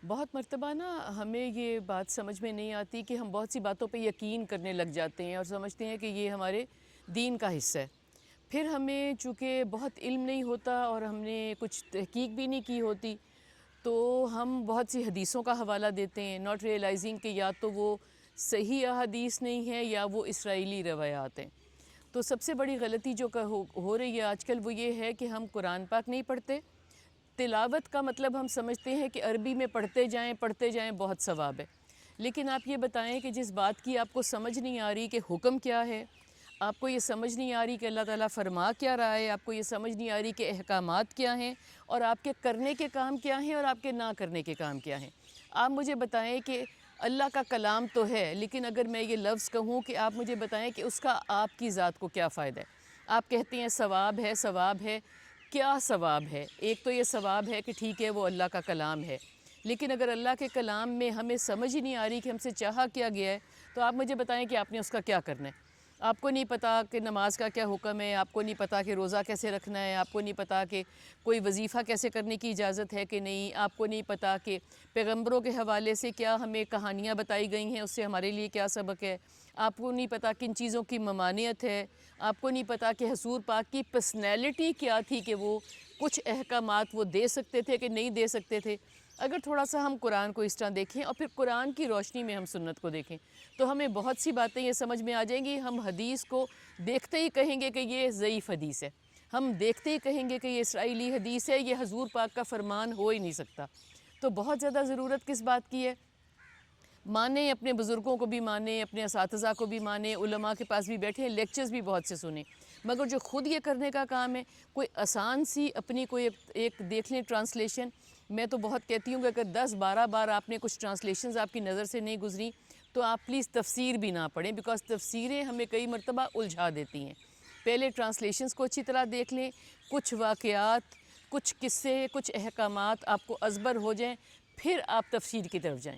بہت مرتبہ نا ہمیں یہ بات سمجھ میں نہیں آتی کہ ہم بہت سی باتوں پہ یقین کرنے لگ جاتے ہیں اور سمجھتے ہیں کہ یہ ہمارے دین کا حصہ ہے۔ پھر ہمیں چونکہ بہت علم نہیں ہوتا اور ہم نے کچھ تحقیق بھی نہیں کی ہوتی، تو ہم بہت سی حدیثوں کا حوالہ دیتے ہیں، ناٹ ریئلائزنگ کہ یا تو وہ صحیح احادیث نہیں ہے یا وہ اسرائیلی روایات ہیں۔ تو سب سے بڑی غلطی جو ہو رہی ہے آج کل وہ یہ ہے کہ ہم قرآن پاک نہیں پڑھتے۔ تلاوت کا مطلب ہم سمجھتے ہیں کہ عربی میں پڑھتے جائیں بہت ثواب ہے، لیکن آپ یہ بتائیں کہ جس بات کی آپ کو سمجھ نہیں آ رہی کہ حکم کیا ہے، آپ کو یہ سمجھ نہیں آ رہی کہ اللہ تعالیٰ فرما کیا رہا ہے، آپ کو یہ سمجھ نہیں آ رہی کہ احکامات کیا ہیں اور آپ کے کرنے کے کام کیا ہیں اور آپ کے نہ کرنے کے کام کیا ہیں۔ آپ مجھے بتائیں کہ اللہ کا کلام تو ہے، لیکن اگر میں یہ لفظ کہوں کہ آپ مجھے بتائیں کہ اس کا آپ کی ذات کو کیا فائدہ ہے؟ آپ کہتے ہیں ثواب ہے، کیا ثواب ہے؟ ایک تو یہ ثواب ہے کہ ٹھیک ہے وہ اللہ کا کلام ہے، لیکن اگر اللہ کے کلام میں ہمیں سمجھ ہی نہیں آ رہی کہ ہم سے چاہا کیا گیا ہے، تو آپ مجھے بتائیں کہ آپ نے اس کا کیا کرنا ہے؟ آپ کو نہیں پتہ کہ نماز کا کیا حکم ہے، آپ کو نہیں پتہ کہ روزہ کیسے رکھنا ہے، آپ کو نہیں پتہ کہ کوئی وظیفہ کیسے کرنے کی اجازت ہے کہ نہیں، آپ کو نہیں پتہ کہ پیغمبروں کے حوالے سے کیا ہمیں کہانیاں بتائی گئی ہیں، اس سے ہمارے لیے کیا سبق ہے، آپ کو نہیں پتہ کن چیزوں کی ممانعت ہے، آپ کو نہیں پتہ کہ حضور پاک کی پرسنالٹی کیا تھی کہ وہ کچھ احکامات وہ دے سکتے تھے کہ نہیں دے سکتے تھے۔ اگر تھوڑا سا ہم قرآن کو اس طرح دیکھیں اور پھر قرآن کی روشنی میں ہم سنت کو دیکھیں تو ہمیں بہت سی باتیں یہ سمجھ میں آ جائیں گی۔ ہم حدیث کو دیکھتے ہی کہیں گے کہ یہ ضعیف حدیث ہے، ہم دیکھتے ہی کہیں گے کہ یہ اسرائیلی حدیث ہے، یہ حضور پاک کا فرمان ہو ہی نہیں سکتا۔ تو بہت زیادہ ضرورت کس بات کی ہے؟ مانیں، اپنے بزرگوں کو بھی مانیں، اپنے اساتذہ کو بھی مانیں، علماء کے پاس بھی بیٹھیں، لیکچرز بھی بہت سے سنیں، مگر جو خود یہ کرنے کا کام ہے، کوئی آسان سی اپنی کوئی ایک دیکھ لیں ٹرانسلیشن۔ میں تو بہت کہتی ہوں کہ اگر 10-12 بار آپ نے کچھ ٹرانسلیشنز آپ کی نظر سے نہیں گزری تو آپ پلیز تفسیر بھی نہ پڑھیں، بیکاز تفسیریں ہمیں کئی مرتبہ الجھا دیتی ہیں۔ پہلے ٹرانسلیشنز کو اچھی طرح دیکھ لیں، کچھ واقعات، کچھ قصے، کچھ احکامات آپ کو ازبر ہو جائیں، پھر آپ تفسیر کی طرف جائیں۔